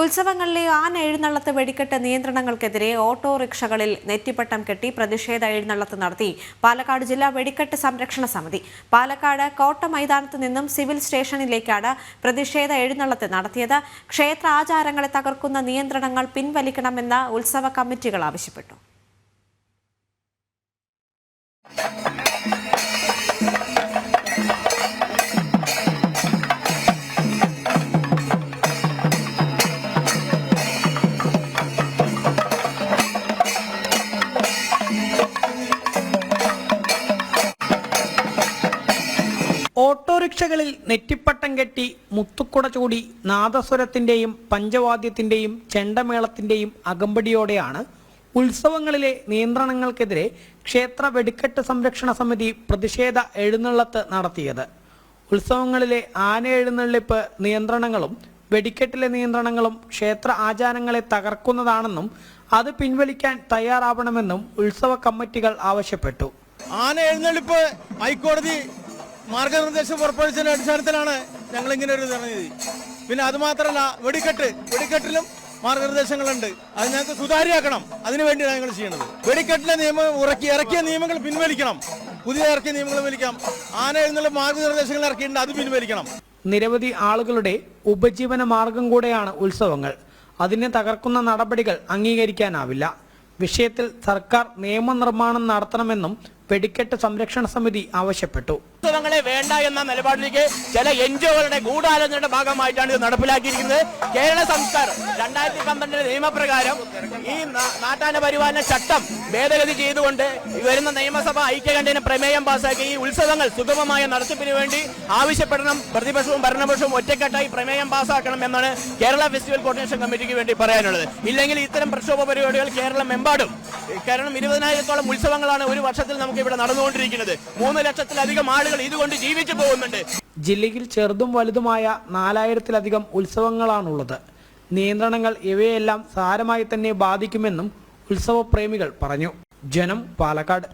ഉത്സവങ്ങളിലെ ആന എഴുന്നള്ളത്ത് വെടിക്കെട്ട് നിയന്ത്രണങ്ങൾക്കെതിരെ ഓട്ടോറിക്ഷകളിൽ നെറ്റിപ്പട്ടം കെട്ടി പ്രതിഷേധ എഴുന്നള്ളത്ത് നടത്തി പാലക്കാട് ജില്ലാ വെടിക്കെട്ട് സംരക്ഷണ സമിതി. പാലക്കാട് കോട്ട മൈതാനത്ത് നിന്നും സിവിൽ സ്റ്റേഷനിലേക്കാണ് പ്രതിഷേധ എഴുന്നള്ളത്ത് നടത്തിയത്. ക്ഷേത്ര ആചാരങ്ങളെ തകർക്കുന്ന നിയന്ത്രണങ്ങൾ പിൻവലിക്കണമെന്ന് ഉത്സവ കമ്മിറ്റികൾ ആവശ്യപ്പെട്ടു. ഓട്ടോറിക്ഷകളിൽ നെറ്റിപ്പട്ടം കെട്ടി മുത്തുക്കുട ചൂടി നാദസ്വരത്തിന്റെയും പഞ്ചവാദ്യത്തിന്റെയും ചെണ്ടമേളത്തിന്റെയും അകമ്പടിയോടെയാണ് ഉത്സവങ്ങളിലെ നിയന്ത്രണങ്ങൾക്കെതിരെ ക്ഷേത്ര വെടിക്കെട്ട് സംരക്ഷണ സമിതി പ്രതിഷേധ എഴുന്നള്ളത്ത് നടത്തിയത്. ഉത്സവങ്ങളിലെ ആന എഴുന്നള്ളിപ്പ് നിയന്ത്രണങ്ങളും വെടിക്കെട്ടിലെ നിയന്ത്രണങ്ങളും ക്ഷേത്ര ആചാരങ്ങളെ തകർക്കുന്നതാണെന്നും അത് പിൻവലിക്കാൻ തയ്യാറാവണമെന്നും ഉത്സവ കമ്മിറ്റികൾ ആവശ്യപ്പെട്ടു. ആന എഴുന്നള്ളിപ്പ് ഹൈക്കോടതി മാർഗനിർദ്ദേശം പുറപ്പെടുവിച്ചതിന്റെ അടിസ്ഥാനത്തിലാണ് ഞങ്ങൾ ഇങ്ങനെ ഒരു നടന്നത്. പിന്നെ അതുമാത്രമല്ല, വെടിക്കെട്ടിലും മാർഗനിർദ്ദേശങ്ങളുണ്ട്. അത് ഞങ്ങൾക്ക് സുതാര്യമാക്കണം. അതിനുവേണ്ടിയാണ് ഞങ്ങൾ ചെയ്യുന്നത്. വെടിക്കെട്ടിലെ നിയമം ഇറക്കിയ നിയമങ്ങൾ പിൻവലിക്കണം. പുതിയ ഇറക്കിയ നിയമങ്ങൾ പിൻവലിക്കണം. ആന എഴുന്നള്ള മാർഗനിർദ്ദേശങ്ങൾ ഇറക്കിയിട്ടുണ്ട്, അത് പിൻവലിക്കണം. നിരവധി ആളുകളുടെ ഉപജീവന മാർഗം കൂടെയാണ് ഉത്സവങ്ങൾ. അതിനെ തകർക്കുന്ന നടപടികൾ അംഗീകരിക്കാനാവില്ല. വിഷയത്തിൽ സർക്കാർ നിയമനിർമ്മാണം നടത്തണമെന്നും വെടിക്കെട്ട് സംരക്ഷണ സമിതി ആവശ്യപ്പെട്ടു. ഉത്സവങ്ങളെ വേണ്ട എന്ന നിലപാടിലേക്ക് ചില എൻജിഒകളുടെ ഗൂഢാലോചനയുടെ ഭാഗമായിട്ടാണ് ഇത് നടപ്പിലാക്കിയിരിക്കുന്നത്. കേരള സംസ്കാരം 2012 നിയമപ്രകാരം ഈ നാട്ടാന പരിപാലന ചട്ടം ഭേദഗതി ചെയ്തുകൊണ്ട് വരുന്ന നിയമസഭ ഐക്യകണ്ഠേന പ്രമേയം പാസാക്കി ഈ ഉത്സവങ്ങൾ സുഗമമായ നടത്തിപ്പിന് വേണ്ടി ആവശ്യപ്പെടണം. പ്രതിപക്ഷവും ഭരണപക്ഷവും ഒറ്റക്കെട്ടായി പ്രമേയം പാസാക്കണം എന്നാണ് കേരള ഫെസ്റ്റിവൽ കോർഡിനേഷൻ കമ്മിറ്റിക്ക് വേണ്ടി പറയാനുള്ളത്. ഇല്ലെങ്കിൽ ഇത്തരം പ്രക്ഷോഭ പരിപാടികൾ കേരളമെമ്പാടും, കാരണം 20,000-ഓളം ഉത്സവങ്ങളാണ് ഒരു വർഷത്തിൽ നമുക്ക് ഇവിടെ നടന്നുകൊണ്ടിരിക്കുന്നത്. 3 ലക്ഷത്തിലധികം ആളുകൾ ഇതുകൊണ്ട് ജീവിച്ചു പോകുന്നുണ്ട്. ജില്ലയിൽ ചെറുതും വലുതുമായ 4000-ലധികം ഉത്സവങ്ങളാണുള്ളത്. നിയന്ത്രണങ്ങൾ ഇവയെല്ലാം സാരമായി തന്നെ ബാധിക്കുമെന്നും ഉത്സവ പ്രേമികൾ പറഞ്ഞു. ജനം, പാലക്കാട്.